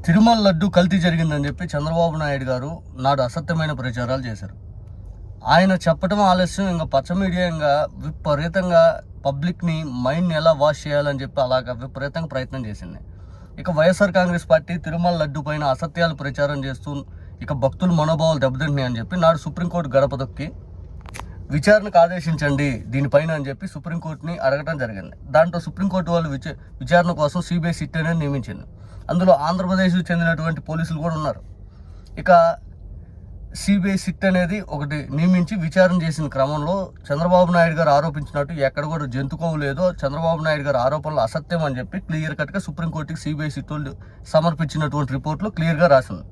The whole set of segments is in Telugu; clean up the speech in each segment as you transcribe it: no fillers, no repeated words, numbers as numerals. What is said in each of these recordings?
తిరుమల లడ్డు కల్తీ జరిగిందని చెప్పి చంద్రబాబు నాయుడు గారు నాడు అసత్యమైన ప్రచారాలు చేశారు. ఆయన చెప్పడం ఆలస్యం, ఇంకా పచ్చ మీడియా ఇంకా విపరీతంగా పబ్లిక్ని మైండ్ని ఎలా వాష్ చేయాలని చెప్పి అలాగ విపరీతంగా ప్రయత్నం చేసింది. ఇక వైఎస్ఆర్ కాంగ్రెస్ పార్టీ తిరుమల లడ్డు పైన అసత్యాలు ప్రచారం చేస్తూ ఇక భక్తుల మనోభావాలు దెబ్బతింటున్నాయి అని చెప్పి నాడు సుప్రీంకోర్టు గడప దొక్కి విచారణకు ఆదేశించండి దీనిపైన అని చెప్పి సుప్రీంకోర్టుని అడగటం జరిగింది. దాంట్లో సుప్రీంకోర్టు వాళ్ళు విచారణ కోసం సిబిఐ సిట్ అనేది నియమించింది. అందులో ఆంధ్రప్రదేశ్కు చెందినటువంటి పోలీసులు కూడా ఉన్నారు. ఇక సిబిఐ సిట్ అనేది ఒకటి నియమించి విచారణ చేసిన క్రమంలో చంద్రబాబు నాయుడు గారు ఆరోపించినట్టు ఎక్కడ కూడా జంతుకోవు లేదో, చంద్రబాబు నాయుడు గారు ఆరోపణలు అసత్యం అని చెప్పి క్లియర్ కట్గా సుప్రీంకోర్టుకి సిబిఐ సిట్ వాళ్ళు సమర్పించినటువంటి రిపోర్ట్లో క్లియర్గా రాసింది.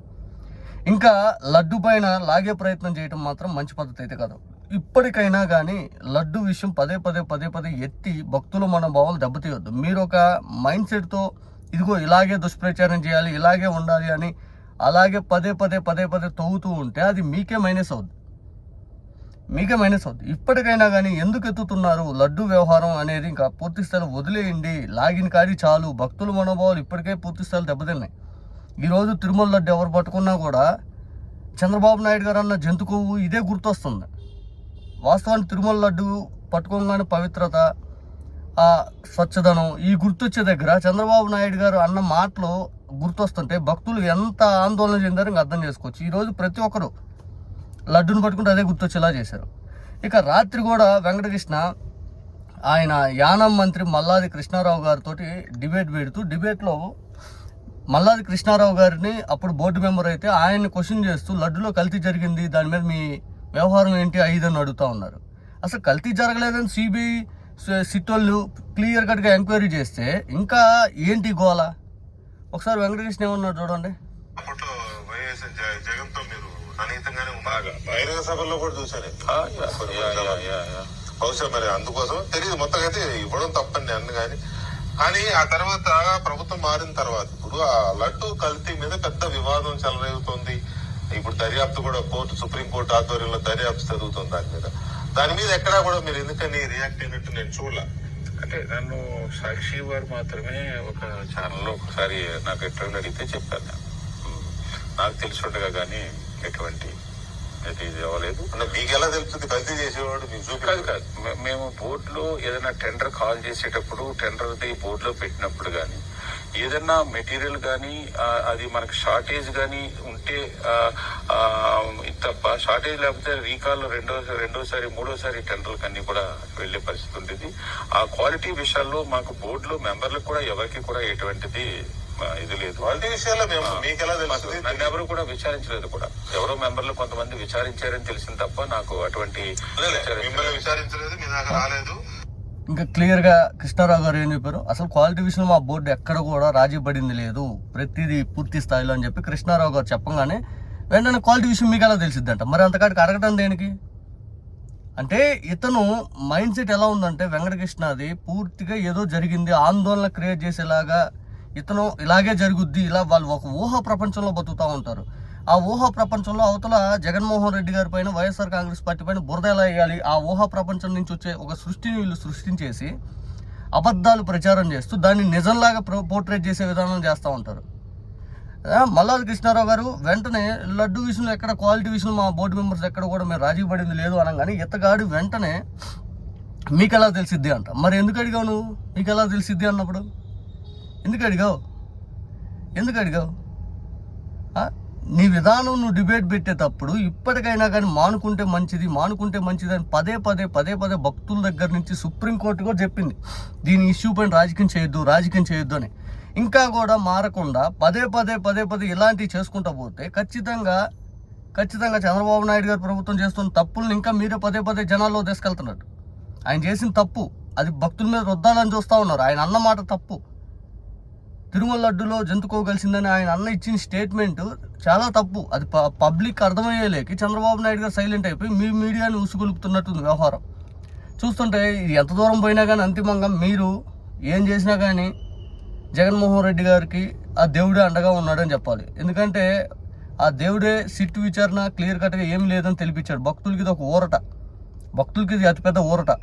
ఇంకా లడ్డు పైన లాగే ప్రయత్నం చేయడం మాత్రం మంచి పద్ధతి అయితే కాదు. ఇప్పటికైనా కానీ లడ్డు విషయం పదే పదే ఎత్తి భక్తుల మనోభావాలు దెబ్బతీయొద్దు. మీరు ఒక మైండ్ సెట్తో ఇదిగో ఇలాగే దుష్ప్రచారం చేయాలి, ఇలాగే ఉండాలి అని అలాగే పదే పదే తవ్వుతూ ఉంటే అది మీకే మైనస్ అవుద్ది. ఇప్పటికైనా కానీ ఎందుకు ఎత్తుతున్నారు? లడ్డు వ్యవహారం అనేది ఇంకా పూర్తి స్థాయిలో వదిలేయండి, లాగిన కాడి చాలు. భక్తుల మనోభావాలు ఇప్పటికే పూర్తి స్థాయిలో దెబ్బతిన్నాయి. ఈరోజు తిరుమల లడ్డు ఎవరు పట్టుకున్నా కూడా చంద్రబాబు నాయుడు గారు అన్న జంతుకోవు ఇదే గుర్తొస్తుంది. వాస్తవానికి తిరుమల లడ్డు పట్టుకోగానే పవిత్రత, స్వచ్ఛదనం ఈ గుర్తొచ్చే దగ్గర చంద్రబాబు నాయుడు గారు అన్న మాటలు గుర్తొస్తుంటే భక్తులు ఎంత ఆందోళన చెందారో ఇంకా అర్థం చేసుకోవచ్చు. ఈరోజు ప్రతి ఒక్కరు లడ్డును పట్టుకుంటే అదే గుర్తొచ్చేలా చేశారు. ఇక రాత్రి కూడా వెంకటకృష్ణ ఆయన యానం మంత్రి మల్లాది కృష్ణారావు గారితో డిబేట్ పెడుతూ డిబేట్లో మల్లాది కృష్ణారావు గారిని అప్పుడు బోర్డు మెంబర్ అయితే ఆయన్ని క్వశ్చన్ చేస్తూ లడ్డులో కల్తీ జరిగింది, దాని మీద మీ వ్యవహారం ఏంటి అని అడుగుతూ ఉన్నారు. అసలు కల్తీ జరగలేదని సిబిఐ సిట్ వాళ్ళు క్లియర్ కట్గా ఎంక్వైరీ చేస్తే ఇంకా ఏంటి గోల? ఒకసారి వెంకటకృష్ణ ఏమన్నాడు చూడండి. బహిరంగ సభల్లో కూడా చూసాను. బహుశా మరి అందుకోసం తెలియదు, మొత్తం అయితే ఇవ్వడం తప్పండి అన్ని. కానీ ఆ తర్వాత ప్రభుత్వం మారిన తర్వాత ఇప్పుడు ఆ లడ్డు కల్తీ మీద పెద్ద వివాదం చెలరేగుతోంది. ఇప్పుడు దర్యాప్తు కూడా సుప్రీంకోర్టు ఆధ్వర్యంలో దర్యాప్తు జరుగుతుంది దాని మీద ఎక్కడా కూడా మీరు ఎందుకని రియాక్ట్ అయినట్టు నేను చూడలే. అంటే నన్ను సాక్షి వారు మాత్రమే ఒక ఛానల్లో ఒకసారి నాకు ఎట్లా అడిగితే చెప్పాను. నాకు తెలిసి ఉండగా కానీ ఎటువంటి ఇది అవ్వలేదు. మీకు ఎలా తెలుస్తుంది కల్తీ చేసేవాడు? కాదు, మేము బోర్డులో ఏదైనా టెండర్ కాల్ చేసేటప్పుడు టెండర్ది బోర్డులో పెట్టినప్పుడు కానీ ఏదన్నా మెటీరియల్ కానీ అది మనకి షార్టేజ్ కానీ ఉంటే తప్ప, షార్టేజ్ లేకపోతే రీకాల్ రెండోసారి మూడోసారి టెండర్లకు అన్ని కూడా వెళ్లే పరిస్థితి ఉండేది. ఆ క్వాలిటీ విషయాల్లో మాకు బోర్డులో మెంబర్లకు కూడా ఎవరికి కూడా ఎటువంటిది ఇది లేదు. క్వాలిటీ విషయాల్లో నన్ను ఎవరు కూడా విచారించలేదు కూడా. ఎవరో మెంబర్లు కొంతమంది విచారించారని తెలిసింది తప్ప నాకు అటువంటి విచారించలేదు, మీ దాకా రాలేదు. ఇంకా క్లియర్గా కృష్ణారావు గారు ఏం చెప్పారు, అసలు క్వాలిటీ విషయంలో మా బోర్డు ఎక్కడ కూడా రాజీ పడింది లేదు, ప్రతిదీ పూర్తి స్థాయిలో అని చెప్పి కృష్ణారావు గారు చెప్పగానే వెంటనే క్వాలిటీ విషయం మీకు ఎలా తెలిసిద్దంట. మరి అంతకాడికి అడగటం దేనికి? అంటే ఇతను మైండ్ సెట్ ఎలా ఉందంటే వెంకటకృష్ణది పూర్తిగా ఏదో జరిగింది ఆందోళన క్రియేట్ చేసేలాగా, ఇతను ఇలాగే జరుగుద్ది, ఇలా వాళ్ళు ఒక ఊహా ప్రపంచంలో బతుకుతూ ఉంటారు. ఆ ఊహా ప్రపంచంలో అవతల జగన్మోహన్ రెడ్డి గారి పైన వైఎస్ఆర్ కాంగ్రెస్ పార్టీ పైన బురద ఎలా వేయాలి, ఆ ఊహా ప్రపంచం నుంచి వచ్చే ఒక సృష్టిని వీళ్ళు సృష్టించేసి అబద్ధాలు ప్రచారం చేస్తూ దాన్ని నిజంలాగా పోర్ట్రేట్ చేసే విధానం చేస్తూ ఉంటారు. మల్లాది కృష్ణారావు గారు వెంటనే లడ్డు విషయంలో ఎక్కడ క్వాలిటీ విషయంలో మా బోర్డు మెంబర్స్ ఎక్కడ కూడా మేము రాజీ పడింది లేదు అనగానే ఇతగాడు వెంటనే మీకు ఎలా తెలిసిద్ది అంట. మరి ఎందుకు అడిగావు నువ్వు? మీకు ఎలా తెలిసిద్ది అన్నప్పుడు ఎందుకు అడిగావు? నీ విధానం నువ్వు డిబేట్ పెట్టేటప్పుడు ఇప్పటికైనా కానీ మానుకుంటే మంచిది అని పదే పదే భక్తుల దగ్గర నుంచి సుప్రీంకోర్టు కూడా చెప్పింది దీని ఇష్యూ పైన రాజకీయం చేయొద్దు అని. ఇంకా కూడా మారకుండా పదే పదే ఇలాంటివి చేసుకుంటూ పోతే ఖచ్చితంగా చంద్రబాబు నాయుడు గారు ప్రభుత్వం చేస్తున్న తప్పులను ఇంకా మీరే పదే జనాల్లో తీసుకెళ్తున్నట్టు. ఆయన చేసిన తప్పు అది భక్తుల మీద రుద్దాలని చూస్తూ ఉన్నారు. ఆయన అన్నమాట తప్పు. తిరుమల లడ్డులో జంతుకోగలిసిందని ఆయన అన్న ఇచ్చిన స్టేట్మెంట్ చాలా తప్పు. అది పబ్లిక్ అర్థమయ్యేలేకి చంద్రబాబు నాయుడు గారు సైలెంట్ అయిపోయి మీ మీడియాని ఉసుగొలుపుతున్నట్టుంది వ్యవహారం. చూస్తుంటే ఇది ఎంత దూరం పోయినా కానీ అంతిమంగా మీరు ఏం చేసినా కానీ జగన్మోహన్ రెడ్డి గారికి ఆ దేవుడే అండగా ఉన్నాడని చెప్పాలి. ఎందుకంటే ఆ దేవుడే సిట్ విచారణ క్లియర్ కట్గా ఏమి లేదని తెలిపించాడు. భక్తులకి ఇది ఒక ఊరట, భక్తులకి ఇది అతిపెద్ద ఊరట.